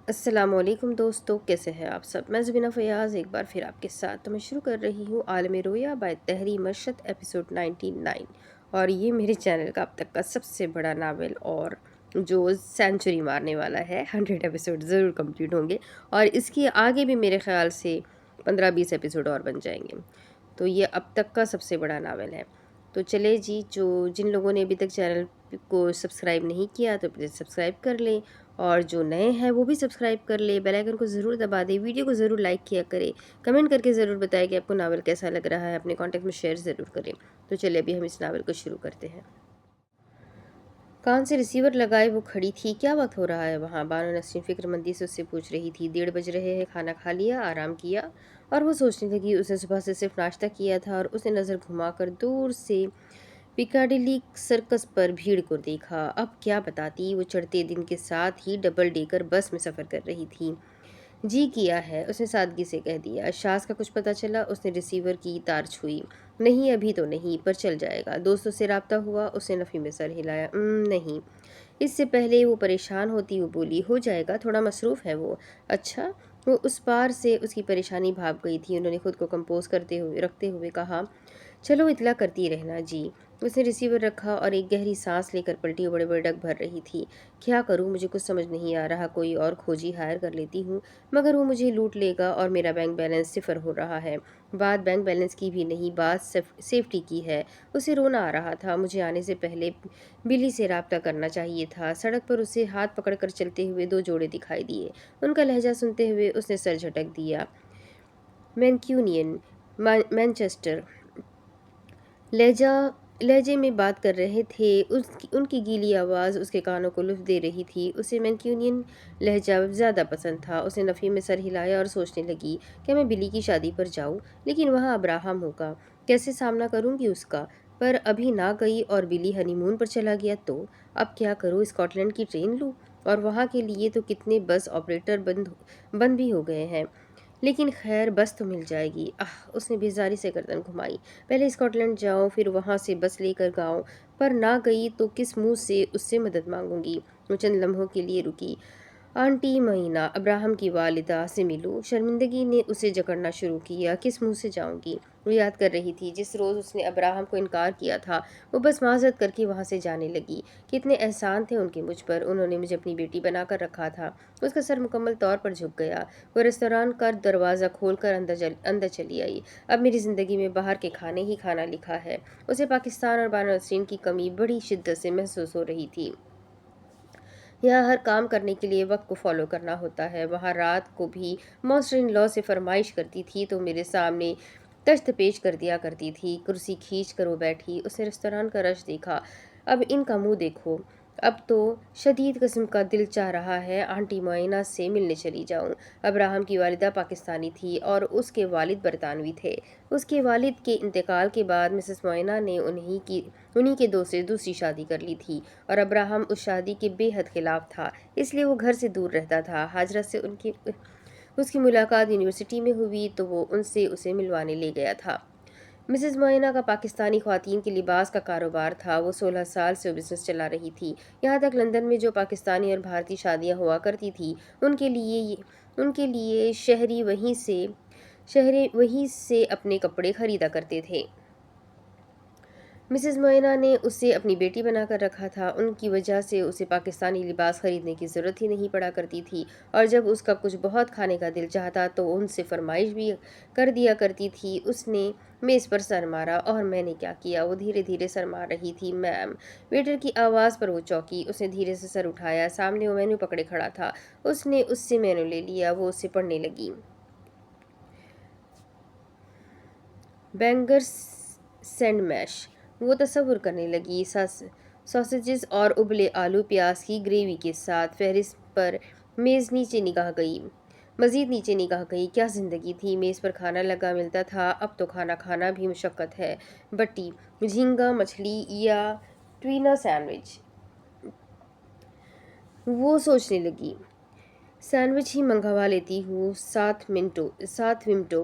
السلام علیکم دوستو، کیسے ہیں آپ سب؟ میں زبینہ فیاض ایک بار پھر آپ کے ساتھ میں شروع کر رہی ہوں عالم رویا بائی تحریر مرشد ایپیسوڈ 99، اور یہ میرے چینل کا اب تک کا سب سے بڑا ناول اور جو سینچری مارنے والا ہے۔ 100 ایپیسوڈ ضرور کمپلیٹ ہوں گے اور اس کی آگے بھی میرے خیال سے 15-20 ایپیسوڈ اور بن جائیں گے، تو یہ اب تک کا سب سے بڑا ناول ہے۔ تو چلے جی، جن لوگوں نے ابھی تک چینل کو سبسکرائب نہیں کیا تو پلیز سبسکرائب کر لیں، اور جو نئے ہیں وہ بھی سبسکرائب کر لیں، بیل آئیکن کو ضرور دبا دیں، ویڈیو کو ضرور لائک کیا کریں، کمنٹ کر کے ضرور بتائیں کہ آپ کو ناول کیسا لگ رہا ہے، اپنے کانٹیکٹ میں شیئر ضرور کریں۔ تو چلیے ابھی ہم اس ناول کو شروع کرتے ہیں۔ کان سے ریسیور لگائے وہ کھڑی تھی۔ کیا وقت ہو رہا ہے وہاں؟ بانو نسرین فکر مندی سے اس سے پوچھ رہی تھی۔ 1:30 بج رہے ہیں، کھانا کھا لیا، آرام کیا؟ اور وہ سوچنے لگی اس نے صبح سے صرف ناشتہ کیا تھا، اور اس نے نظر گھما کر دور سے پیکاڈیلی سرکس پر بھیڑ کو دیکھا۔ اب کیا بتاتی؟ وہ چڑھتے دن کے ساتھ ہی ڈبل ڈیکر بس میں سفر کر رہی تھی۔ جی کیا ہے، اس نے سادگی سے کہہ دیا۔ شاز کا کچھ پتہ چلا؟ اس نے ریسیور کی تار چھوئی۔ نہیں ابھی تو نہیں، پر چل جائے گا۔ دوستوں سے رابطہ ہوا؟ اس نے نفی میں سر ہلایا۔ نہیں۔ اس سے پہلے وہ پریشان ہوتی وہ بولی، ہو جائے گا، تھوڑا مصروف ہے وہ۔ اچھا؟ وہ اس پار سے اس کی پریشانی بھاگ گئی تھی۔ انہوں نے خود کو کمپوز رکھتے ہوئے کہا، چلو اطلاع کرتی رہنا جی۔ اس نے ریسیور رکھا اور ایک گہری سانس لے کر پلٹی، بڑے بڑے ڈگ بھر رہی تھی۔ کیا کروں؟ مجھے کچھ سمجھ نہیں آ رہا۔ کوئی اور کھوجی ہائر کر لیتی ہوں، مگر وہ مجھے لوٹ لے گا اور میرا بینک بیلنس صفر ہو رہا ہے۔ بات بینک بیلنس کی بھی نہیں، بات سیفٹی کی ہے۔ اسے رونا آ رہا تھا۔ مجھے آنے سے پہلے بلی سے رابطہ کرنا چاہیے تھا۔ سڑک پر اسے ہاتھ پکڑ کر چلتے ہوئے 2 جوڑے دکھائی دیے۔ ان کا لہجہ سنتے ہوئے اس نے سر جھٹک دیا۔ مینکیونین، مانچسٹر لہجے میں بات کر رہے تھے۔ ان کی گیلی آواز اس کے کانوں کو لطف دے رہی تھی۔ اسے مینکیونین لہجہ زیادہ پسند تھا۔ اس نے نفی میں سر ہلایا اور سوچنے لگی، کیا میں بلی کی شادی پر جاؤں؟ لیکن وہاں ابراہم ہوگا، کیسے سامنا کروں گی اس کا؟ پر ابھی نہ گئی اور بلی ہنی مون پر چلا گیا تو؟ اب کیا کروں؟ اسکاٹ لینڈ کی ٹرین لوں؟ اور وہاں کے لیے تو کتنے بس آپریٹر بند بھی ہو گئے ہیں۔ لیکن خیر، بس تو مل جائے گی۔ اس نے بیزاری سے گردن گھمائی۔ پہلے اسکاٹ لینڈ جاؤں، پھر وہاں سے بس لے کر گاؤں، پر نہ گئی تو کس منہ سے اس سے مدد مانگوں گی؟ وہ چند لمحوں کے لیے رکی۔ آنٹی معینہ، ابراہم کی والدہ سے ملوں؟ شرمندگی نے اسے جکڑنا شروع کیا۔ کس منہ سے جاؤں گی؟ وہ یاد کر رہی تھی جس روز اس نے ابراہم کو انکار کیا تھا۔ وہ بس معذرت کر کے وہاں سے جانے لگی۔ کتنے احسان تھے ان کے مجھ پر، انہوں نے مجھے اپنی بیٹی بنا کر رکھا تھا۔ اس کا سر مکمل طور پر جھک گیا۔ وہ ریستوران کا دروازہ کھول کر اندر چلی آئی۔ اب میری زندگی میں باہر کے کھانے ہی کھانا لکھا ہے۔ اسے پاکستان اور بانو نسرین کی کمی بڑی شدت سے محسوس ہو رہی تھی۔ یہاں ہر کام کرنے کے لیے وقت کو فالو کرنا ہوتا ہے۔ وہاں رات کو بھی ماسٹر ان لا سے فرمائش کرتی تھی تو میرے سامنے تشت پیش کر دیا کرتی تھی۔ کرسی کھینچ کر وہ بیٹھی۔ اس نے ریستوران کا رش دیکھا۔ اب ان کا منہ دیکھو۔ اب تو شدید قسم کا دل چاہ رہا ہے آنٹی معینہ سے ملنے چلی جاؤں۔ ابراہم کی والدہ پاکستانی تھی اور اس کے والد برطانوی تھے۔ اس کے والد کے انتقال کے بعد مسز معینہ نے انہی کے دو سے دوسری شادی کر لی تھی، اور ابراہم اس شادی کے بے حد خلاف تھا، اس لیے وہ گھر سے دور رہتا تھا۔ ہاجرہ سے اس کی ملاقات یونیورسٹی میں ہوئی تو وہ ان سے اسے ملوانے لے گیا تھا۔ مسز معینہ کا پاکستانی خواتین کے لباس کا کاروبار تھا۔ وہ 16 سال سے بزنس چلا رہی تھی۔ یہاں تک لندن میں جو پاکستانی اور بھارتی شادیاں ہوا کرتی تھی، ان کے لیے شہری وہیں سے اپنے کپڑے خریدا کرتے تھے۔ مسز معینہ نے اسے اپنی بیٹی بنا کر رکھا تھا۔ ان کی وجہ سے اسے پاکستانی لباس خریدنے کی ضرورت ہی نہیں پڑا کرتی تھی، اور جب اس کا کچھ بہت کھانے کا دل چاہتا تو ان سے فرمائش بھی کر دیا کرتی تھی۔ اس نے میز پر سر مارا۔ اور میں نے کیا کیا؟ وہ دھیرے دھیرے سر مار رہی تھی۔ میم، ویٹر کی آواز پر وہ چونکی۔ اس نے دھیرے سے سر اٹھایا۔ سامنے وہ مینو پکڑے کھڑا تھا۔ اس نے اس سے مینو لے لیا۔ وہ اسے پڑھنے لگی۔ بینگر سینڈ میش، وہ تصور کرنے لگی، ساسیجز اور ابلے آلو پیاز کی گریوی کے ساتھ۔ فہرست پر مزید نیچے نگاہ گئی۔ کیا زندگی تھی! میز پر کھانا لگا ملتا تھا، اب تو کھانا کھانا بھی مشقت ہے۔ بٹی، جھینگا مچھلی یا ٹوینا سینڈوچ؟ وہ سوچنے لگی۔ سینڈوچ ہی منگوا لیتی ہوں، ساتھ ومٹو۔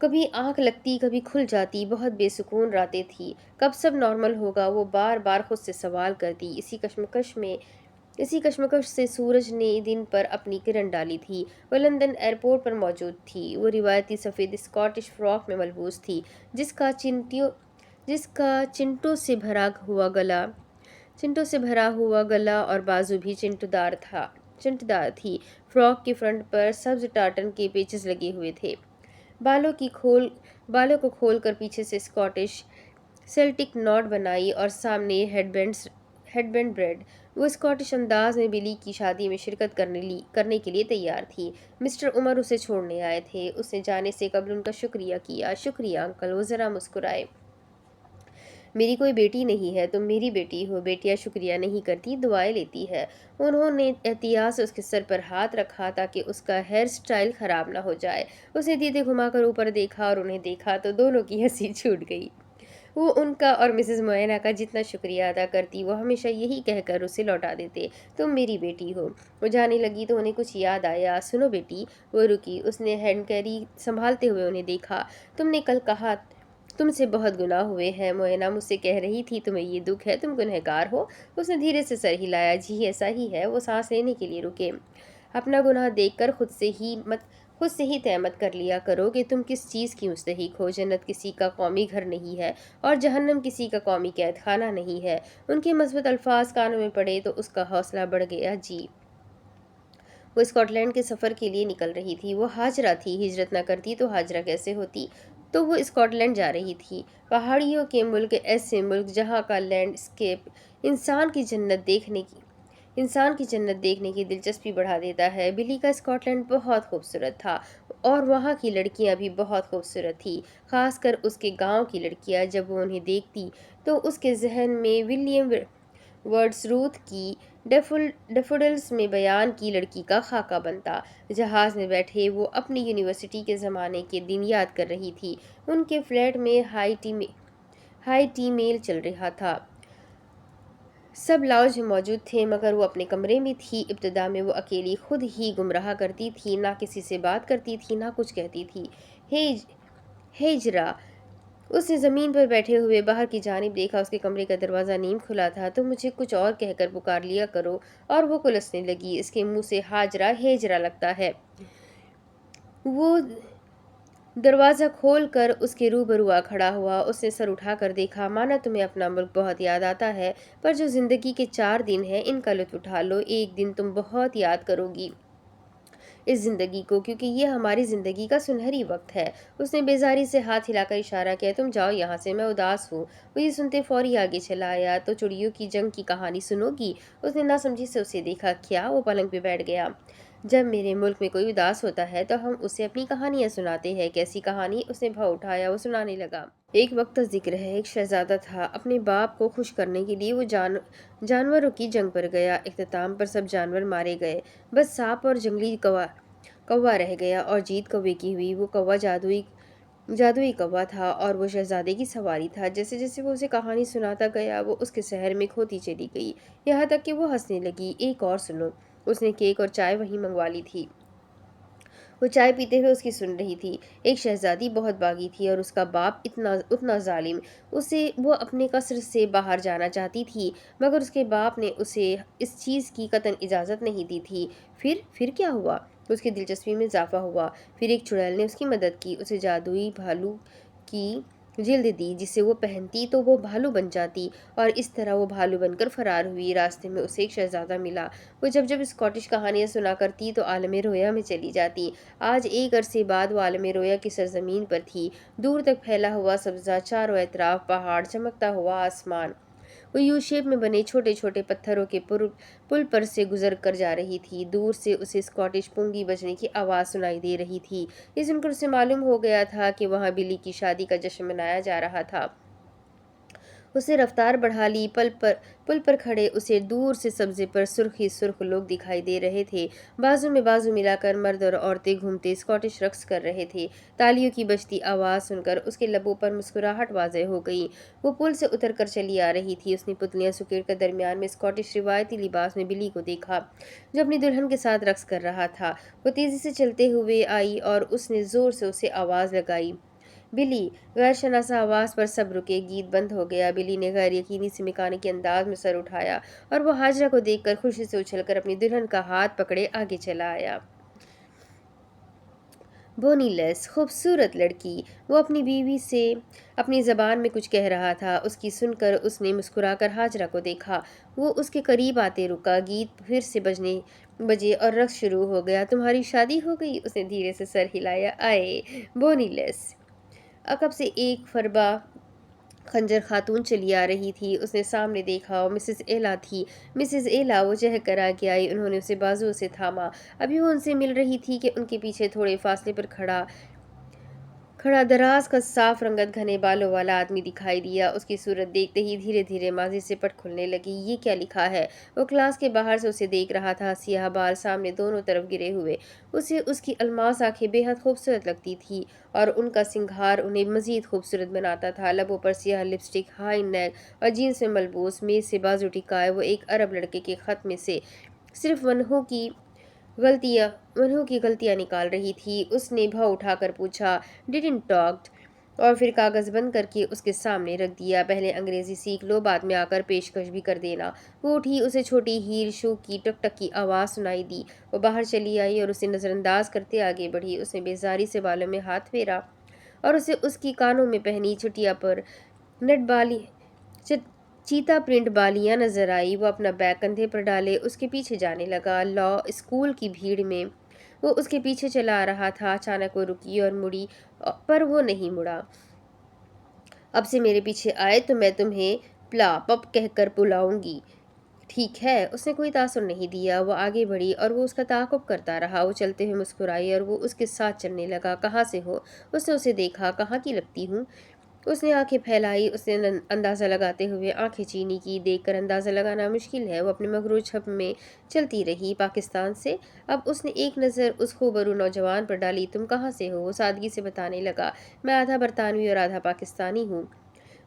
کبھی آنکھ لگتی کبھی کھل جاتی، بہت بے سکون راتیں تھی۔ کب سب نارمل ہوگا وہ بار بار خود سے سوال کرتی۔ اسی کشمکش سے سورج نے دن پر اپنی کرن ڈالی تھی۔ وہ لندن ایئرپورٹ پر موجود تھی۔ وہ روایتی سفید اسکاٹش فراک میں ملبوس تھی، جس کا چنٹوں سے بھرا ہوا گلا اور بازو بھی چنٹ دار تھی۔ فراک کے فرنٹ پر سبز ٹارٹن کے پیچز لگے ہوئے تھے۔ بالوں کو کھول کر پیچھے سے اسکاٹش سیلٹک ناٹ بنائی اور سامنے ہیڈ بینڈ بریڈ۔ وہ اسکاٹش انداز میں بلی کی شادی میں شرکت کرنے کے لیے تیار تھی۔ مسٹر عمر اسے چھوڑنے آئے تھے۔ اس نے جانے سے قبل ان کا شکریہ کیا۔ شکریہ انکل، وہ ذرا مسکرائے۔ میری کوئی بیٹی نہیں ہے، تم میری بیٹی ہو۔ بیٹیاں شکریہ نہیں کرتی، دعائیں لیتی ہے۔ انہوں نے احتیاط سے اس کے سر پر ہاتھ رکھا تاکہ اس کا ہیئر سٹائل خراب نہ ہو جائے۔ اس نے دیدے گھما کر اوپر دیکھا اور انہیں دیکھا تو دونوں کی ہنسی چھوٹ گئی۔ وہ ان کا اور مسز معینہ کا جتنا شکریہ ادا کرتی، وہ ہمیشہ یہی کہہ کر اسے لوٹا دیتے، تم میری بیٹی ہو۔ وہ جانے لگی تو انہیں کچھ یاد آیا۔ سنو بیٹی، وہ رکی۔ اس نے ہینڈ کیری سنبھالتے ہوئے انہیں دیکھا۔ تم نے کل کہا تم سے بہت گناہ ہوئے ہیں۔ معینہ مجھ سے کہہ رہی تھی تمہیں یہ دکھ ہے، تم گنہگار ہو۔ اس نے دھیرے سے سر ہلایا۔ جی ایسا ہی ہے۔ وہ سانس لینے کے لیے رکے۔ اپنا گناہ دیکھ کر خود سے ہی طے مت کر لیا کرو کہ تم کس چیز کی مستحق ہو۔ جنت کسی کا قومی گھر نہیں ہے اور جہنم کسی کا قومی قید خانہ نہیں ہے۔ ان کے مثبت الفاظ کانوں میں پڑے تو اس کا حوصلہ بڑھ گیا۔ جی۔ وہ اسکاٹ لینڈ کے سفر کے لیے نکل رہی تھی۔ وہ ہاجرہ تھی، ہجرت نہ کرتی تو ہاجرہ کیسے ہوتی؟ تو وہ اسکاٹ لینڈ جا رہی تھی، پہاڑیوں کے ملک، ایسے ملک جہاں کا لینڈ اسکیپ انسان کی جنت دیکھنے کی دلچسپی بڑھا دیتا ہے۔ بلی کا اسکاٹ لینڈ بہت خوبصورت تھا اور وہاں کی لڑکیاں بھی بہت خوبصورت تھیں، خاص کر اس کے گاؤں کی لڑکیاں۔ جب وہ انہیں دیکھتی تو اس کے ذہن میں ولیم ورڈسورتھ کی ڈیفوڈلز میں بیان کی لڑکی کا خاکہ بنتا۔ جہاز میں بیٹھے وہ اپنی یونیورسٹی کے زمانے کے دن یاد کر رہی تھی۔ ان کے فلیٹ میں ہائی ٹی میل چل رہا تھا۔ سب لاؤنج میں موجود تھے مگر وہ اپنے کمرے میں تھی۔ ابتدا میں وہ اکیلی خود ہی گمراہ کرتی تھی، نہ کسی سے بات کرتی تھی نہ کچھ کہتی تھی۔ ہیجرا، اس نے زمین پر بیٹھے ہوئے باہر کی جانب دیکھا۔ اس کے کمرے کا دروازہ نیم کھلا تھا۔ تم مجھے کچھ اور کہہ کر پکار لیا کرو۔ اور وہ کلسنے لگی، اس کے منہ سے ہیجرا لگتا ہے۔ وہ دروازہ کھول کر اس کے روبرو آ کھڑا ہوا۔ اس نے سر اٹھا کر دیکھا۔ مانا تمہیں اپنا ملک بہت یاد آتا ہے، پر جو زندگی کے 4 دن ہیں ان کا لطف اٹھا لو۔ ایک دن تم بہت یاد کرو گی اس زندگی کو، کیونکہ یہ ہماری زندگی کا سنہری وقت ہے۔ اس نے بیزاری سے ہاتھ ہلا کر اشارہ کیا، تم جاؤ یہاں سے، میں اداس ہوں۔ وہ یہ سنتے فوری آگے چلا آیا، تو چڑیوں کی جنگ کی کہانی سنو گی؟ اس نے ناسمجھی سے اسے دیکھا۔ کیا؟ وہ پلنگ پہ بیٹھ گیا۔ جب میرے ملک میں کوئی اداس ہوتا ہے تو ہم اسے اپنی کہانیاں سناتے ہیں۔ کیسی کہانی؟ اس نے بھاؤ اٹھایا۔ وہ سنانے لگا۔ ایک وقت کا ذکر ہے، ایک شہزادہ تھا۔ اپنے باپ کو خوش کرنے کے لیے وہ جانوروں کی جنگ پر گیا۔ اختتام پر سب جانور مارے گئے، بس سانپ اور جنگلی کوا رہ گیا، اور جیت کوے کی ہوئی۔ وہ کوا جادوئی کوا تھا اور وہ شہزادے کی سواری تھا۔ جیسے جیسے وہ اسے کہانی سناتا گیا وہ اس کے سحر میں کھوتی چلی گئی، یہاں تک کہ وہ ہنسنے لگی۔ ایک اور سنو۔ اس نے کیک اور چائے وہیں منگوا لی تھی۔ وہ چائے پیتے ہوئے اس کی سن رہی تھی۔ ایک شہزادی بہت باغی تھی اور اس کا باپ اتنا ظالم۔ وہ اپنے قصر سے باہر جانا چاہتی تھی مگر اس کے باپ نے اسے اس چیز کی قطعاً اجازت نہیں دی تھی۔ پھر کیا ہوا؟ اس کی دلچسپی میں اضافہ ہوا۔ پھر ایک چڑیل نے اس کی مدد کی، اسے جادوئی بھالو کی جلد دی، جسے وہ پہنتی تو وہ بھالو بن جاتی، اور اس طرح وہ بھالو بن کر فرار ہوئی۔ راستے میں اسے ایک شہزادہ ملا۔ وہ جب اسکاٹش کہانیاں سنا کرتی تو عالم رویا میں چلی جاتی۔ آج ایک عرصے بعد وہ عالم رویا کی سرزمین پر تھی، دور تک پھیلا ہوا سبزہ، چاروں اطراف پہاڑ، چمکتا ہوا آسمان۔ وہ یو شیپ میں بنے چھوٹے چھوٹے پتھروں کے پل پر سے گزر کر جا رہی تھی۔ دور سے اسے اسکاٹش پونگی بجنے کی آواز سنائی دے رہی تھی۔ یہ سن کر اسے معلوم ہو گیا تھا کہ وہاں بلی کی شادی کا جشن منایا جا رہا تھا۔ اس نے رفتار بڑھا لی۔ پل پر کھڑے اسے دور سے سبزے پر سرخ ہی سرخ لوگ دکھائی دے رہے تھے۔ بازو میں بازو ملا کر مرد اور عورتیں گھومتے اسکاٹش رقص کر رہے تھے۔ تالیوں کی بجتی آواز سن کر اس کے لبوں پر مسکراہٹ واضح ہو گئی۔ وہ پل سے اتر کر چلی آ رہی تھی۔ اس نے پتلیاں سکیڑ کر درمیان میں اسکاٹش روایتی لباس میں بلی کو دیکھا جو اپنی دلہن کے ساتھ رقص کر رہا تھا۔ وہ تیزی سے چلتے ہوئے آئی اور اس نے زور سے اسے آواز لگائی۔ بلی، غیر شناسا آواز پر سب رکے، گیت بند ہو گیا۔ بلی نے غیر یقینی سے میکانیکی انداز میں سر اٹھایا اور وہ ہاجرہ کو دیکھ کر خوشی سے اچھل کر اپنی دلہن کا ہاتھ پکڑے آگے چلا آیا۔ بونی لیس، خوبصورت لڑکی، وہ اپنی بیوی سے اپنی زبان میں کچھ کہہ رہا تھا۔ اس کی سن کر اس نے مسکرا کر ہاجرہ کو دیکھا۔ وہ اس کے قریب آتے رکا، گیت پھر سے بجے اور رقص شروع ہو گیا۔ تمہاری شادی ہو گئی؟ اس نے دھیرے سے سر ہلایا۔ آئے بونی لیس، عقب سے ایک فربا خنجر خاتون چلی آ رہی تھی۔ اس نے سامنے دیکھا، وہ مسز ایلا تھی۔ مسز ایلا، وہ چہک کر آگے آئی۔ انہوں نے اسے بازو سے تھاما۔ ابھی وہ ان سے مل رہی تھی کہ ان کے پیچھے تھوڑے فاصلے پر کھڑا دراز کا صاف رنگت گھنے بالوں والا آدمی دکھائی دیا۔ اس کی صورت دیکھتے ہی دھیرے دھیرے ماضی سے پٹ کھلنے لگی۔ یہ کیا لکھا ہے؟ وہ کلاس کے باہر سے اسے دیکھ رہا تھا، سیاہ بال سامنے دونوں طرف گرے ہوئے۔ اسے اس کی الماس آنکھیں بے حد خوبصورت لگتی تھی اور ان کا سنگھار انہیں مزید خوبصورت بناتا تھا۔ لبوں پر سیاہ لپسٹک، ہائی نیک اور جینس میں ملبوس، میز سے بازو ٹکائے، وہ ایک عرب لڑکے کے خط میں سے صرف ونہوں کی غلطیاں نکال رہی تھی۔ اس نے بھاؤ اٹھا کر پوچھا، "Didn't talked" اور پھر کاغذ بند کر کے اس کے سامنے رکھ دیا۔ پہلے انگریزی سیکھ لو، بعد میں آ کر پیشکش بھی کر دینا۔ وہ اٹھی، اسے چھوٹی ہیل شو کی ٹک ٹک کی آواز سنائی دی۔ وہ باہر چلی آئی اور اسے نظر انداز کرتے آگے بڑھی۔ اس نے بیزاری سے بالوں میں ہاتھ پھیرا اور اسے اس کی کانوں میں پہنی چٹیا پر چیتا پرنٹ بالیاں نظر آئی۔ وہ اپنا بیگ کندھے پر ڈالے اس کے پیچھے جانے لگا۔ لا اسکول کی بھیڑ میں وہ اس کے پیچھے چلا آ رہا تھا۔ اچانک وہ رکی اور مڑی، پر وہ نہیں مڑا۔ اب سے میرے پیچھے آئے تو میں تمہیں پلا پپ کہہ کر بلاؤں گی، ٹھیک ہے؟ اس نے کوئی تاثر نہیں دیا۔ وہ آگے بڑھی اور وہ اس کا تعاقب کرتا رہا۔ وہ چلتے ہوئے مسکرائی اور وہ اس کے ساتھ چلنے لگا۔ کہاں سے ہو؟ اس نے اسے دیکھا۔ کہاں کی لگتی ہوں؟ اس نے آنکھیں پھیلائی۔ اس نے اندازہ لگاتے ہوئے آنکھیں چینی کی۔ دیکھ کر اندازہ لگانا مشکل ہے۔ وہ اپنے مغرور چھپ میں چلتی رہی۔ پاکستان سے؟ اب اس نے ایک نظر اس خوبرو نوجوان پر ڈالی۔ تم کہاں سے ہو؟ وہ سادگی سے بتانے لگا، میں آدھا برطانوی اور آدھا پاکستانی ہوں۔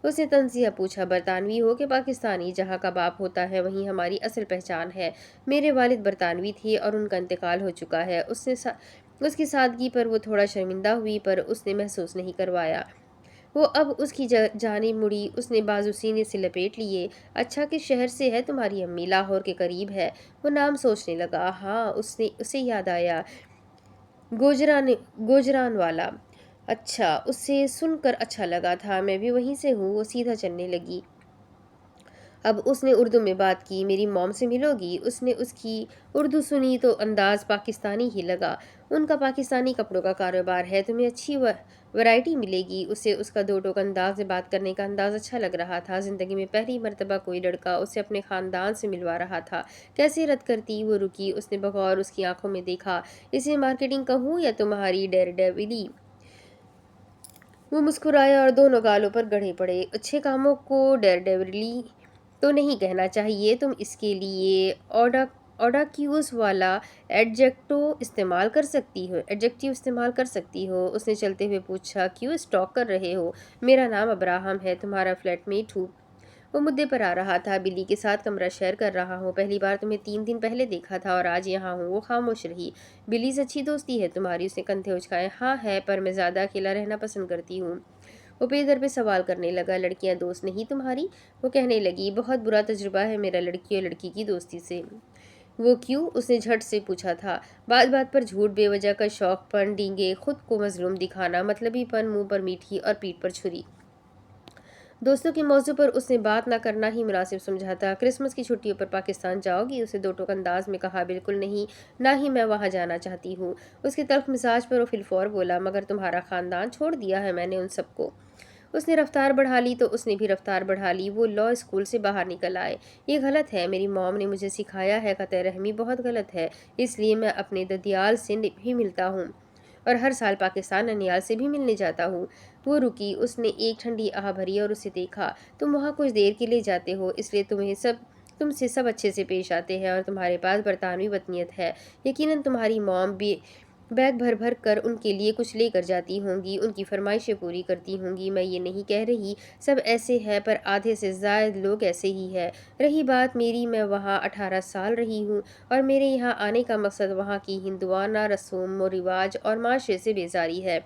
اس نے طنزیہ پوچھا، برطانوی ہو کہ پاکستانی؟ جہاں کا باپ ہوتا ہے وہیں ہماری اصل پہچان ہے۔ میرے والد برطانوی تھے اور ان کا انتقال ہو چکا ہے۔ اس کی سادگی پر وہ تھوڑا شرمندہ ہوئی، پر اس نے محسوس نہیں کروایا۔ وہ اب اس کی جانب مڑی۔ اس نے بازو سینے سے لپیٹ لیے۔ اچھا، کس شہر سے ہے تمہاری امی؟ لاہور کے قریب ہے۔ وہ نام سوچنے لگا۔ ہاں، اسے یاد آیا، گوجران والا۔ اچھا، اسے سن کر اچھا لگا تھا، میں بھی وہیں سے ہوں۔ وہ سیدھا چلنے لگی۔ اب اس نے اردو میں بات کی، میری موم سے ملو گی؟ اس نے اس کی اردو سنی تو انداز پاکستانی ہی لگا۔ ان کا پاکستانی کپڑوں کا کاروبار ہے، تمہیں اچھی ورائٹی ملے گی۔ اسے اس کا دو ٹوک انداز میں بات کرنے کا انداز اچھا لگ رہا تھا۔ زندگی میں پہلی مرتبہ کوئی لڑکا اسے اپنے خاندان سے ملوا رہا تھا۔ کیسے رد کرتی؟ وہ رکی۔ اس نے بغور اس کی آنکھوں میں دیکھا۔ اسے مارکیٹنگ کہوں یا تمہاری ڈیئر ڈیولی؟ وہ مسکرایا اور دونوں گالوں پر گڑھے پڑے۔ اچھے کاموں کو ڈیئر ڈیولی تو نہیں کہنا چاہیے، تم اس کے لیے اوڈاکیوس والا ایڈجیکٹو استعمال کر سکتی ہو۔ اس نے چلتے ہوئے پوچھا، کیوں اسٹاک کر رہے ہو؟ میرا نام ابراہم ہے، تمہارا فلیٹ میٹ ہوں۔ وہ مدعے پر آ رہا تھا، بلی کے ساتھ کمرہ شیئر کر رہا ہوں، پہلی بار تمہیں 3 دن پہلے دیکھا تھا اور آج یہاں ہوں۔ وہ خاموش رہی۔ بلی سے اچھی دوستی ہے تمہاری؟ اس نے کندھے اچکائے۔ ہاں ہے، پر میں زیادہ اکیلا رہنا پسند کرتی ہوں۔ وہ پے در پہ سوال کرنے لگا، لڑکیاں دوست نہیں تمہاری؟ وہ کہنے لگی، بہت برا تجربہ ہے میرا لڑکی اور لڑکی کی دوستی سے۔ وہ کیوں؟ اس نے جھٹ سے پوچھا تھا۔ بات بات پر جھوٹ، بے وجہ کا شوق پن، ڈینگے، خود کو مظلوم دکھانا، مطلبی پن، منہ پر میٹھی اور پیٹھ پر چھری۔ دوستوں کے موضوع پر اس نے بات نہ کرنا ہی مناسب سمجھا تھا۔ کرسمس کی چھٹیوں پر پاکستان جاؤ گی؟ اسے دو ٹوک انداز میں کہا، بالکل نہیں، نہ ہی میں وہاں جانا چاہتی ہوں۔ اس کے تلخ مزاج پر وہ فی الفور بولا، مگر تمہارا خاندان چھوڑ دیا ہے میں نے ان سب کو۔ اس نے رفتار بڑھا لی تو اس نے بھی رفتار بڑھا لی۔ وہ لا اسکول سے باہر نکل آئے۔ یہ غلط ہے، میری موم نے مجھے سکھایا ہے، قطع رحمی بہت غلط ہے، اس لیے میں اپنے ددیال سے بھی ملتا ہوں اور ہر سال پاکستان ننیال سے بھی ملنے جاتا ہوں۔ وہ رکی۔ اس نے ایک ٹھنڈی آہ بھری اور اسے دیکھا۔ تم وہاں کچھ دیر کے لیے جاتے ہو، اس لیے تم سے سب اچھے سے پیش آتے ہیں اور تمہارے پاس برطانوی وطنیت ہے۔ یقیناً تمہاری موم بیگ بھر بھر کر ان کے لیے کچھ لے کر جاتی ہوں گی، ان کی فرمائشیں پوری کرتی ہوں گی۔ میں یہ نہیں کہہ رہی سب ایسے ہیں، پر آدھے سے زائد لوگ ایسے ہی ہیں۔ رہی بات میری، میں وہاں 18 سال رہی ہوں اور میرے یہاں آنے کا مقصد وہاں کی ہندوانہ رسوم و رواج اور معاشرے سے بیزاری ہے۔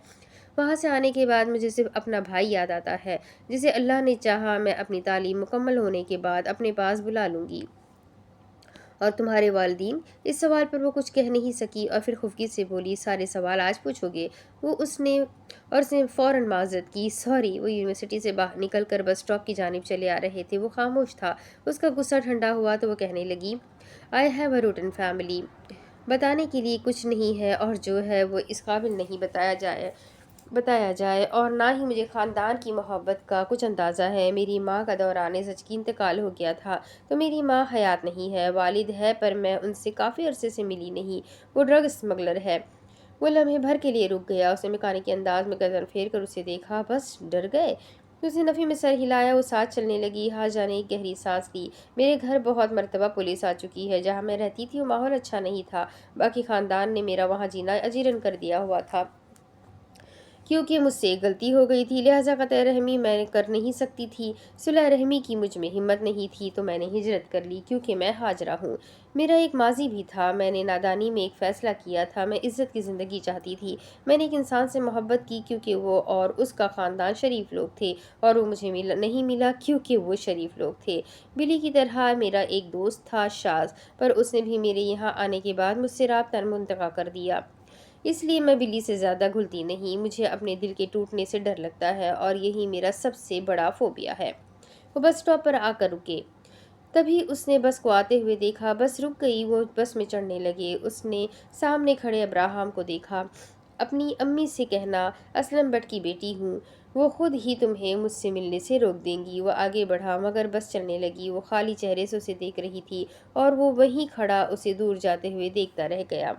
وہاں سے آنے کے بعد مجھے صرف اپنا بھائی یاد آتا ہے، جسے اللہ نے چاہا میں اپنی تعلیم مکمل ہونے کے بعد اپنے پاس بلا لوں گی۔ اور تمہارے والدین؟ اس سوال پر وہ کچھ کہہ نہیں سکی اور پھر خفگی سے بولی، سارے سوال آج پوچھو گے؟ اس نے فوراً معذرت کی، سوری۔ وہ یونیورسٹی سے باہر نکل کر بس اسٹاپ کی جانب چلے آ رہے تھے۔ وہ خاموش تھا۔ اس کا غصہ ٹھنڈا ہوا تو وہ کہنے لگی، آئی ہیو اے روٹن فیملی۔ بتانے کے لیے کچھ نہیں ہے، اور جو ہے وہ اس قابل نہیں بتایا جائے، اور نہ ہی مجھے خاندان کی محبت کا کچھ اندازہ ہے۔ میری ماں کا دوران زچگی انتقال ہو گیا تھا، تو میری ماں حیات نہیں ہے۔ والد ہے پر میں ان سے کافی عرصے سے ملی نہیں، وہ ڈرگ اسمگلر ہے۔ وہ لمحے بھر کے لیے رک گیا۔ اس نے میکینکی انداز میں گردن پھیر کر اسے دیکھا۔ بس ڈر گئے؟ اس نے نفی میں سر ہلایا۔ وہ ساتھ چلنے لگی۔ حاجہ نے ایک گہری سانس لی۔ میرے گھر بہت مرتبہ پولیس آ چکی ہے۔ جہاں میں رہتی تھی وہ ماحول اچھا نہیں تھا۔ باقی خاندان نے میرا وہاں جینا اجیرن کر دیا ہوا تھا۔ کیونکہ مجھ سے ایک غلطی ہو گئی تھی، لہٰذا قطع رحمی میں کر نہیں سکتی تھی۔ صلح رحمی کی مجھ میں ہمت نہیں تھی، تو میں نے ہجرت کر لی، کیونکہ میں ہاجرہ ہوں۔ میرا ایک ماضی بھی تھا۔ میں نے نادانی میں ایک فیصلہ کیا تھا۔ میں عزت کی زندگی چاہتی تھی۔ میں نے ایک انسان سے محبت کی کیونکہ وہ اور اس کا خاندان شریف لوگ تھے، اور وہ مجھے نہیں ملا کیونکہ وہ شریف لوگ تھے۔ بلی کی طرح میرا ایک دوست تھا شاز، پر اس نے بھی میرے یہاں آنے کے بعد مجھ سے رابطہ منقطع کر دیا۔ اس لیے میں بلی سے زیادہ گھلتی نہیں۔ مجھے اپنے دل کے ٹوٹنے سے ڈر لگتا ہے، اور یہی میرا سب سے بڑا فوبیا ہے۔ وہ بس اسٹاپ پر آ کر رکے۔ تبھی اس نے بس کو آتے ہوئے دیکھا۔ بس رک گئی۔ وہ بس میں چڑھنے لگے۔ اس نے سامنے کھڑے ابراہم کو دیکھا۔ اپنی امی سے کہنا، اسلم بٹ کی بیٹی ہوں، وہ خود ہی تمہیں مجھ سے ملنے سے روک دیں گی۔ وہ آگے بڑھا، مگر بس چلنے لگی۔ وہ خالی چہرے سے اسے دیکھ رہی تھی، اور وہ وہیں کھڑا اسے دور جاتے ہوئے دیکھتا رہ گیا۔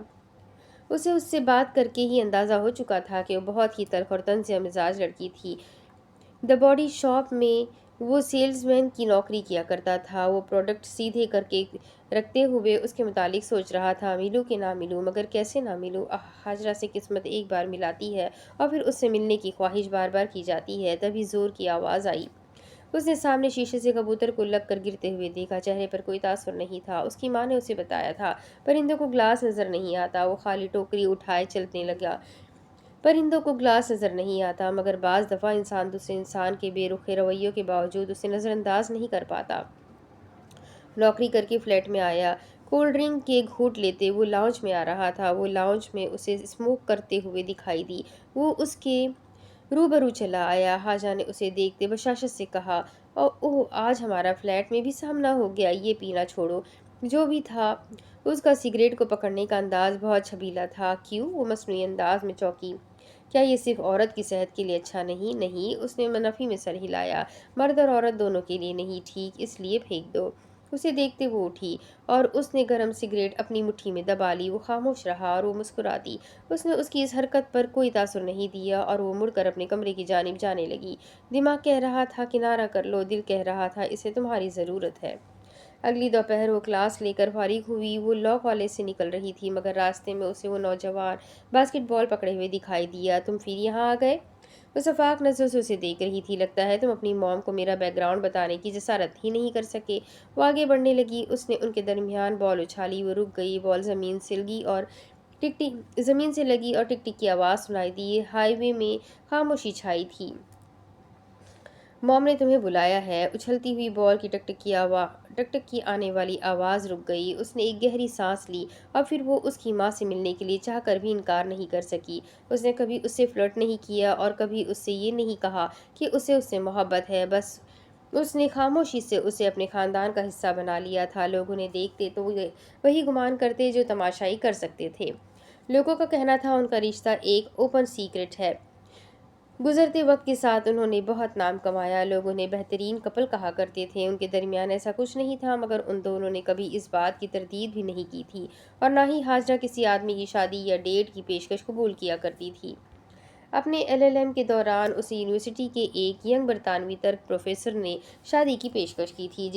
اسے اس سے بات کر کے ہی اندازہ ہو چکا تھا کہ وہ بہت ہی تلخ اور طنز مزاج لڑکی تھی۔ دی باڈی شاپ میں وہ سیلز مین کی نوکری کیا کرتا تھا۔ وہ پروڈکٹ سیدھے کر کے رکھتے ہوئے اس کے متعلق سوچ رہا تھا، ملوں کہ نہ ملوں، مگر کیسے نہ ملوں؟ ہاجرہ سے قسمت ایک بار ملاتی ہے، اور پھر اس سے ملنے کی خواہش بار بار کی جاتی ہے۔ تبھی زور کی آواز آئی۔ اس نے سامنے شیشے سے کبوتر کو لگ کر گرتے ہوئے دیکھا۔ چہرے پر کوئی تاثر نہیں تھا۔ اس کی ماں نے اسے بتایا تھا، پرندوں کو گلاس نظر نہیں آتا۔ وہ خالی ٹوکری اٹھائے چلنے لگا۔ پرندوں کو گلاس نظر نہیں آتا، مگر بعض دفعہ انسان دوسرے انسان کے بے رخ رویوں کے باوجود اسے نظر انداز نہیں کر پاتا۔ نوکری کر کے فلیٹ میں آیا۔ کولڈ ڈرنک کے گھونٹ لیتے وہ لاؤنج میں آ رہا تھا۔ وہ لاؤنج میں اسے اسموک کرتے ہوئے دکھائی دی۔ وہ اس کے روبرو چلا آیا۔ حاجہ نے اسے دیکھتے بشاشت سے کہا، اوہ، آج ہمارا فلیٹ میں بھی سامنا ہو گیا۔ یہ پینا چھوڑو۔ جو بھی تھا، اس کا سگریٹ کو پکڑنے کا انداز بہت چھبیلا تھا۔ کیوں؟ وہ مصنوعی انداز میں چونکی۔ کیا یہ صرف عورت کی صحت کے لیے اچھا نہیں؟ نہیں، اس نے منفی میں سر ہلایا۔ مرد اور عورت دونوں کے لیے نہیں ٹھیک، اس لیے پھینک دو۔ اسے دیکھتے وہ اٹھی، اور اس نے گرم سگریٹ اپنی مٹھی میں دبا لی۔ وہ خاموش رہا، اور وہ مسکراتی۔ اس نے اس کی اس حرکت پر کوئی تاثر نہیں دیا، اور وہ مڑ کر اپنے کمرے کی جانب جانے لگی۔ دماغ کہہ رہا تھا کنارہ کر لو، دل کہہ رہا تھا اسے تمہاری ضرورت ہے۔ اگلی دوپہر وہ کلاس لے کر فارغ ہوئی۔ وہ لاء کالج سے نکل رہی تھی، مگر راستے میں اسے وہ نوجوان باسکٹ بال پکڑے ہوئے دکھائی دیا۔ تم پھر یہاں آ گئے؟ وہ شفاف نظروں سے اسے دیکھ رہی تھی۔ لگتا ہے تم اپنی موم کو میرا بیک گراؤنڈ بتانے کی جسارت ہی نہیں کر سکے۔ وہ آگے بڑھنے لگی۔ اس نے ان کے درمیان بال اچھالی۔ وہ رک گئی۔ بال زمین سے لگی اور ٹک ٹک کی آواز سنائی دی۔ ہائی وے میں خاموشی چھائی تھی۔ موم نے تمہیں بلایا ہے۔ اچھلتی ہوئی بال کی ٹک ٹک کی آنے والی آواز رک گئی۔ اس نے ایک گہری سانس لی، اور پھر وہ اس کی ماں سے ملنے کے لیے چاہ کر بھی انکار نہیں کر سکی۔ اس نے کبھی اس سے فلرٹ نہیں کیا، اور کبھی اس سے یہ نہیں کہا کہ اسے اس سے محبت ہے۔ بس اس نے خاموشی سے اسے اپنے خاندان کا حصہ بنا لیا تھا۔ لوگ انہیں دیکھتے تو وہی گمان کرتے جو تماشائی کر سکتے تھے۔ لوگوں کا کہنا تھا ان کا رشتہ ایک اوپن سیکرٹ ہے۔ گزرتے وقت کے ساتھ انہوں نے بہت نام کمایا۔ لوگ انہیں بہترین کپل کہا کرتے تھے۔ ان کے درمیان ایسا کچھ نہیں تھا، مگر ان دونوں نے کبھی اس بات کی تردید بھی نہیں کی تھی، اور نہ ہی حاجرہ کسی آدمی کی شادی یا ڈیٹ کی پیشکش قبول کیا کرتی تھی۔ اپنے LLM کے دوران اسے یونیورسٹی کے ایک ینگ برطانوی ترک پروفیسر نے شادی کی پیشکش کی تھی،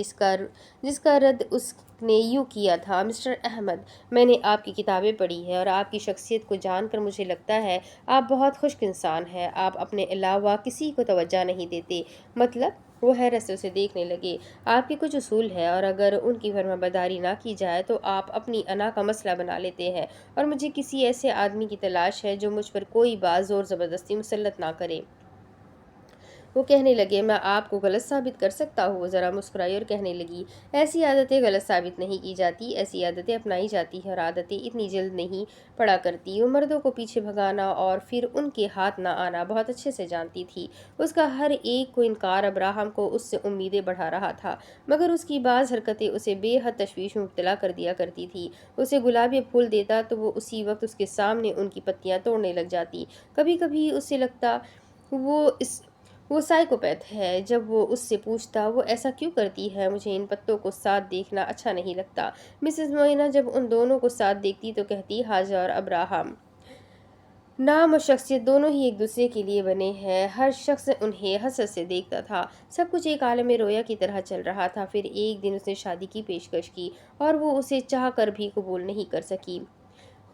جس کا رد اس نے یوں کیا تھا، مسٹر احمد، میں نے آپ کی کتابیں پڑھی ہیں، اور آپ کی شخصیت کو جان کر مجھے لگتا ہے آپ بہت خشک انسان ہیں۔ آپ اپنے علاوہ کسی کو توجہ نہیں دیتے۔ مطلب؟ وہ حیرت سے اسے دیکھنے لگے۔ آپ کے کچھ اصول ہیں اور اگر ان کی فرمانبرداری نہ کی جائے تو آپ اپنی انا کا مسئلہ بنا لیتے ہیں، اور مجھے کسی ایسے آدمی کی تلاش ہے جو مجھ پر کوئی بات زور زبردستی مسلط نہ کرے۔ وہ کہنے لگے، میں آپ کو غلط ثابت کر سکتا ہوں۔ وہ ذرا مسکرائی اور کہنے لگی، ایسی عادتیں غلط ثابت نہیں کی جاتی، ایسی عادتیں اپنائی جاتی ہیں، اور عادتیں اتنی جلد نہیں پڑا کرتی۔ وہ مردوں کو پیچھے بھگانا اور پھر ان کے ہاتھ نہ آنا بہت اچھے سے جانتی تھی۔ اس کا ہر ایک کو انکار ابراہم کو اس سے امیدیں بڑھا رہا تھا، مگر اس کی بعض حرکتیں اسے بے حد تشویش میں مبتلا کر دیا کرتی تھی۔ اسے گلاب یا پھول دیتا تو وہ اسی وقت اس کے سامنے ان کی پتیاں توڑنے لگ جاتی۔ کبھی کبھی اسے لگتا وہ سائیکوپیتھ ہے۔ جب وہ اس سے پوچھتا، وہ ایسا کیوں کرتی ہے؟ مجھے ان پتوں کو ساتھ دیکھنا اچھا نہیں لگتا۔ مسز معینہ جب ان دونوں کو ساتھ دیکھتی تو کہتی، حاجہ اور ابراہم نام اور شخصیت دونوں ہی ایک دوسرے کے لیے بنے ہیں۔ ہر شخص انہیں حسرت سے دیکھتا تھا۔ سب کچھ ایک عالم رویا کی طرح چل رہا تھا۔ پھر ایک دن اس نے شادی کی پیشکش کی اور وہ اسے چاہ کر بھی قبول نہیں کر سکی۔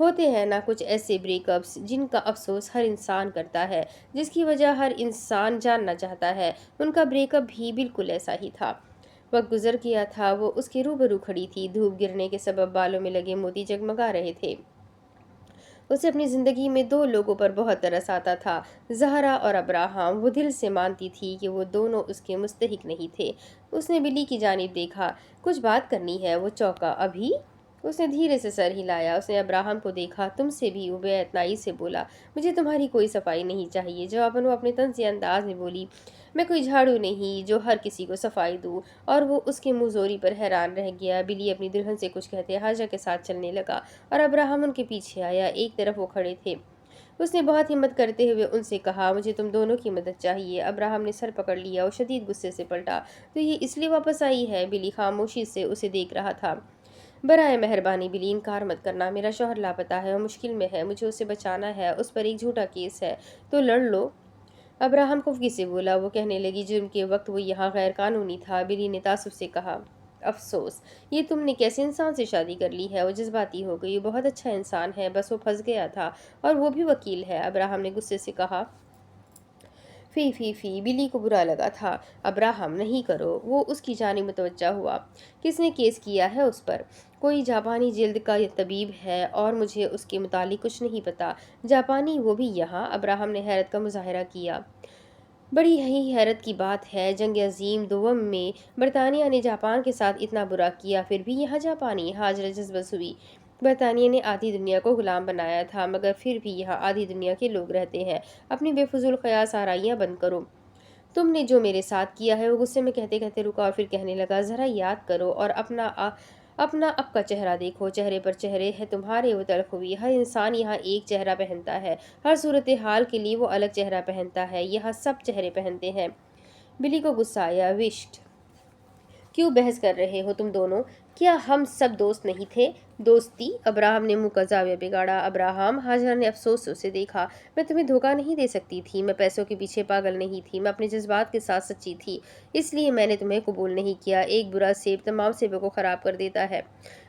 ہوتے ہیں نا کچھ ایسے بریک اپس جن کا افسوس ہر انسان کرتا ہے، جس کی وجہ ہر انسان جاننا چاہتا ہے۔ ان کا بریک اپ بھی بالکل ایسا ہی تھا۔ وقت گزر گیا تھا، وہ اس کے روبرو کھڑی تھی۔ دھوپ گرنے کے سبب بالوں میں لگے موتی جگمگا رہے تھے۔ اسے اپنی زندگی میں دو لوگوں پر بہت ترس آتا تھا، زہرا اور ابراہم۔ وہ دل سے مانتی تھی کہ وہ دونوں اس کے مستحق نہیں تھے۔ اس نے بلی کی جانب دیکھا، کچھ بات کرنی ہے؟ وہ چونکا، ابھی؟ اس نے دھیرے سے سر ہلایا۔ اس نے ابراہم کو دیکھا، تم سے بھی؟ وہ بے اعتنائی سے بولا، مجھے تمہاری کوئی صفائی نہیں چاہیے۔ جواباً وہ اپنے طنزی انداز میں بولی، میں کوئی جھاڑو نہیں جو ہر کسی کو صفائی دوں۔ اور وہ اس کے منہ زوری پر حیران رہ گیا۔ بلی اپنی دلہن سے کچھ کہتے حاجہ کے ساتھ چلنے لگا اور ابراہم ان کے پیچھے آیا۔ ایک طرف وہ کھڑے تھے۔ اس نے بہت ہمت کرتے ہوئے ان سے کہا، مجھے تم دونوں کی مدد چاہیے۔ ابراہم نے سر پکڑ لیا اور شدید غصے سے پلٹا، تو یہ اس لیے واپس آئی ہے؟ بلی خاموشی سے اسے دیکھ رہا تھا۔ برائے مہربانی بلی، انکار مت کرنا، میرا شوہر لاپتہ ہے اور مشکل میں ہے، مجھے اسے بچانا ہے، اس پر ایک جھوٹا کیس ہے، تو لڑ لو۔ ابراہم خفگی سے بولا۔ وہ کہنے لگی، جرم کے وقت وہ یہاں غیر قانونی تھا۔ بلی نے تعصب سے کہا، افسوس، یہ تم نے کیسے انسان سے شادی کر لی ہے؟ وہ جذباتی ہو گئی، وہ بہت اچھا انسان ہے، بس وہ پھنس گیا تھا، اور وہ بھی وکیل ہے۔ ابراہم نے غصے سے کہا، فی فی فی۔ بلی کو برا لگا تھا۔ ابراہم، نہیں کرو۔ وہ اس کی جانب متوجہ ہوا، کس نے کیس کیا ہے اس پر؟ کوئی جاپانی جلد کا طبیب ہے، اور مجھے اس کے متعلق کچھ نہیں پتا۔ جاپانی، وہ بھی یہاں؟ ابراہم نے حیرت کا مظاہرہ کیا۔ بڑی ہی حیرت کی بات ہے، جنگ عظیم دوم میں برطانیہ نے جاپان کے ساتھ اتنا برا کیا، پھر بھی یہاں جاپانی؟ ہاجرہ جذبس ہوئی۔ برطانیہ نے آدھی دنیا کو غلام بنایا تھا، مگر پھر بھی یہاں آدھی دنیا کے لوگ رہتے ہیں۔ اپنی بے فضول خیاس آرائیاں بند کرو۔ تم نے جو میرے ساتھ کیا ہے۔ وہ غصے میں کہتے کہتے رکا اور پھر کہنے لگا، ذرا یاد کرو اور اپنا اب کا چہرہ دیکھو۔ چہرے پر چہرے ہیں تمہارے، وہ تلخ ہوئی۔ ہر انسان یہاں ایک چہرہ پہنتا ہے، ہر صورتحال کے لیے وہ الگ چہرہ پہنتا ہے، یہاں سب چہرے پہنتے ہیں۔ بلی کو غصہ آیا، وشٹ، کیوں بحث کر رہے ہو تم دونوں؟ کیا ہم سب دوست نہیں تھے؟ دوستی؟ ابراہم نے منہ کا زاویہ بگاڑا۔ ابراہم، ہاجرہ نے افسوس سے اسے دیکھا، میں تمہیں دھوکہ نہیں دے سکتی تھی، میں پیسوں کے پیچھے پاگل نہیں تھی، میں اپنے جذبات کے ساتھ سچی تھی، اس لیے میں نے تمہیں قبول نہیں کیا۔ ایک برا سیب تمام سیبوں کو خراب کر دیتا ہے،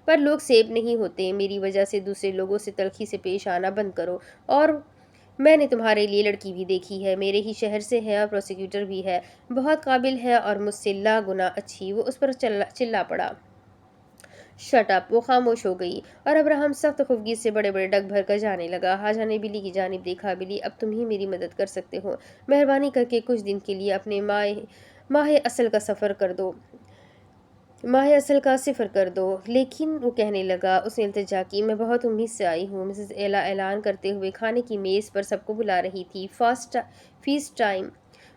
پر لوگ سیب نہیں ہوتے۔ میری وجہ سے دوسرے لوگوں سے تلخی سے پیش آنا بند کرو۔ اور میں نے تمہارے لیے لڑکی بھی دیکھی ہے، میرے ہی شہر سے ہے اور پروسیکیوٹر بھی ہے، بہت قابل ہے اور مجھ سے لا گنا اچھی۔ وہ اس پر چلا پڑا، شٹ اپ۔ وہ خاموش ہو گئی اور ابراہم سخت خفگی سے بڑے بڑے ڈگ بھر کر جانے لگا۔ حاجہ نے بلی کی جانب دیکھا، بلی، اب تم ہی میری مدد کر سکتے ہو، مہربانی کر کے کچھ دن کے لیے اپنے ماہ اصل کا سفر کر دو، ماہ اصل کا صفر کر دو۔ لیکن وہ کہنے لگا، اس نے التجا کی، میں بہت امید سے آئی ہوں۔ مسز ایلا اعلان کرتے ہوئے کھانے کی میز پر سب کو بلا رہی تھی، فیسٹ ٹائم۔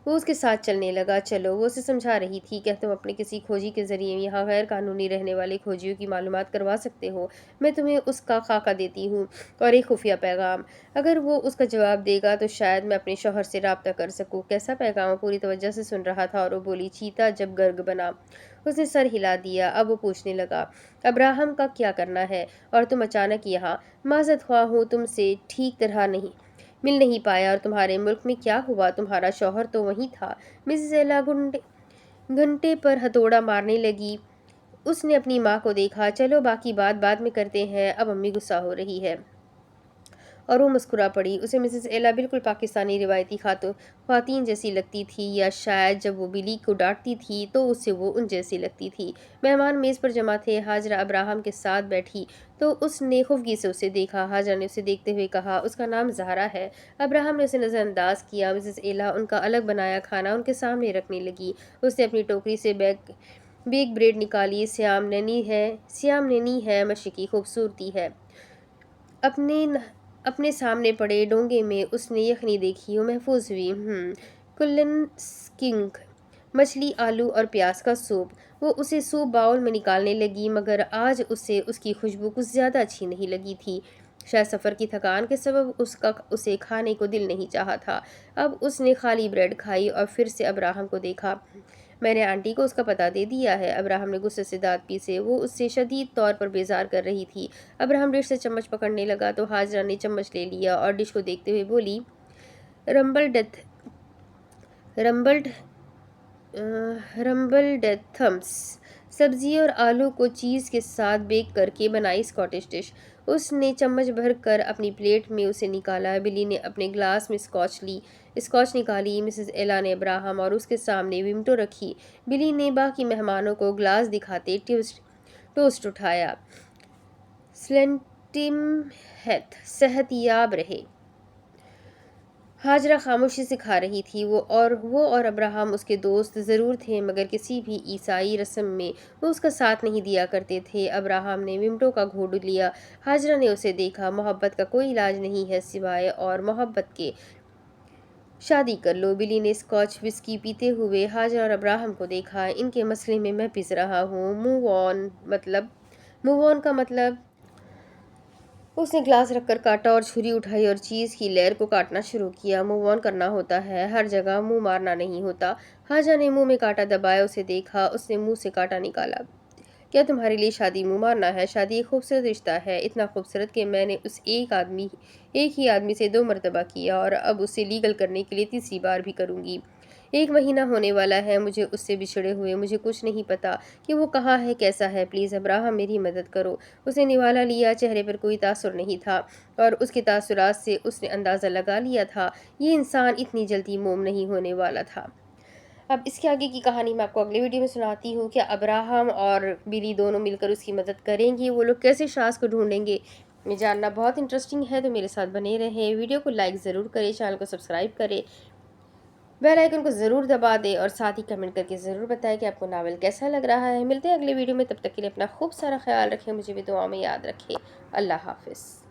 وہ اس کے ساتھ چلنے لگا، چلو۔ وہ اسے سمجھا رہی تھی، کیا تم اپنے کسی کھوجی کے ذریعے یہاں غیر قانونی رہنے والے کھوجیوں کی معلومات کروا سکتے ہو؟ میں تمہیں اس کا خاکہ دیتی ہوں اور ایک خفیہ پیغام۔ اگر وہ اس کا جواب دے گا تو شاید میں اپنے شوہر سے رابطہ کر سکوں۔ کیسا پیغام؟ وہ پوری توجہ سے سن رہا تھا اور وہ بولی، چیتا جب گرگ بنا۔ اس نے سر ہلا دیا۔ اب وہ پوچھنے لگا، ابراہم کا کیا کرنا ہے؟ اور تم اچانک یہاں؟ معذرت خواہ ہوں، تم سے ٹھیک طرح مل نہیں پایا۔ اور تمہارے ملک میں کیا ہوا؟ تمہارا شوہر تو وہیں تھا۔ مسز ایلا گھنٹے پر ہتھوڑا مارنے لگی۔ اس نے اپنی ماں کو دیکھا، چلو باقی بات بعد میں کرتے ہیں، اب امی غصہ ہو رہی ہے۔ اور وہ مسکرا پڑی۔ اسے مسز ایلا بالکل پاکستانی روایتی خواتین جیسی لگتی تھی، یا شاید جب وہ بلی کو ڈانٹتی تھی تو اسے وہ ان جیسی لگتی تھی۔ مہمان میز پر جمع تھے۔ ہاجرہ ابراہم کے ساتھ بیٹھی تو اس نے خفگی سے اسے دیکھا۔ ہاجرہ نے اسے دیکھتے ہوئے کہا، اس کا نام زہرا ہے۔ ابراہم نے اسے نظر انداز کیا۔ مسز ایلا ان کا الگ بنایا کھانا ان کے سامنے رکھنے لگی۔ اس نے اپنی ٹوکری سے بیک بریڈ نکالی۔ سیام نینی ہے، مشرقی خوبصورتی ہے۔ اپنے سامنے پڑے ڈونگے میں اس نے یخنی دیکھی، وہ محفوظ ہوئی۔ کلن سکنک، مچھلی، آلو اور پیاز کا سوپ۔ وہ اسے سوپ باؤل میں نکالنے لگی، مگر آج اسے اس کی خوشبو کچھ زیادہ اچھی نہیں لگی تھی۔ شاید سفر کی تھکان کے سبب اسے کھانے کو دل نہیں چاہا تھا۔ اب اس نے خالی بریڈ کھائی اور پھر سے ابراہم کو دیکھا۔ میں نے آنٹی کو اس کا پتہ دے دیا ہے۔ ابراہم نے غصے سے دانت پیسے۔ وہ اس سے شدید طور پر بیزار کر رہی تھی۔ ابراہم ڈش سے چمچ پکڑنے لگا تو ہاجرہ نے چمچ لے لیا اور ڈش کو دیکھتے ہوئے بولی، رمبلڈتھمس، سبزی اور آلو کو چیز کے ساتھ بیک کر کے بنائی اسکاٹش ڈش۔ اس نے چمچ بھر کر اپنی پلیٹ میں اسے نکالا۔ بلی نے اپنے گلاس میں اسکاچ نکالی۔ مسز ایلا نے ابراہم اور اس کے سامنے ومٹو رکھی۔ بلی نے باقی مہمانوں کو گلاس دکھاتے ٹوسٹ اٹھایا۔ سلینٹم ہیتھ، صحت یاب رہے۔ ہاجرہ خاموشی سے کھا رہی تھی۔ وہ اور ابراہم اس کے دوست ضرور تھے، مگر کسی بھی عیسائی رسم میں وہ اس کا ساتھ نہیں دیا کرتے تھے۔ ابراہم نے ومٹو کا گھونٹ لیا۔ ہاجرہ نے اسے دیکھا۔ محبت کا کوئی علاج نہیں ہے سوائے اور محبت کے، شادی کر لو۔ بلی نے اسکاچ وسکی پیتے ہوئے ہاجرہ اور ابراہم کو دیکھا۔ ان کے مسئلے میں میں پس رہا ہوں۔ موو آن کا مطلب؟ اس نے گلاس رکھ کر کاٹا اور چھری اٹھائی اور چیز کی لیئر کو کاٹنا شروع کیا۔ موو آن کرنا ہوتا ہے، ہر جگہ منہ مارنا نہیں ہوتا۔ ہاجرہ نے منہ میں کانٹا دبایا، اسے دیکھا۔ اس نے منہ سے کانٹا نکالا۔ کیا تمہارے لیے شادی منہ مارنا ہے؟ شادی ایک خوبصورت رشتہ ہے، اتنا خوبصورت کہ میں نے اس ایک ہی آدمی سے 2 مرتبہ کیا، اور اب اسے لیگل کرنے کے لیے تیسری بار بھی کروں گی۔ 1 مہینہ ہونے والا ہے مجھے اس سے بچھڑے ہوئے۔ مجھے کچھ نہیں پتا کہ وہ کہاں ہے، کیسا ہے۔ پلیز ابراہم، میری مدد کرو۔ اس نے نوالا لیا۔ چہرے پر کوئی تاثر نہیں تھا، اور اس کے تاثرات سے اس نے اندازہ لگا لیا تھا یہ انسان اتنی جلدی موم نہیں ہونے والا تھا۔ اب اس کے آگے کی کہانی میں آپ کو اگلے ویڈیو میں سناتی ہوں کہ ابراہم اور بلی دونوں مل کر اس کی مدد کریں گے، وہ لوگ کیسے شاز کو ڈھونڈیں گے۔ یہ جاننا بہت انٹرسٹنگ ہے، تو میرے ساتھ بنے رہیں۔ ویڈیو کو لائک ضرور کریں، چینل کو سبسکرائب کریں، بیل آئیکن کو ضرور دبا دیں، اور ساتھ ہی کمنٹ کر کے ضرور بتائیں کہ آپ کو ناول کیسا لگ رہا ہے۔ ملتے ہیں اگلے ویڈیو میں، تب تک کے لیے اپنا خوب سارا خیال رکھیں، مجھے بھی دعاؤں میں یاد رکھیں۔ اللہ حافظ۔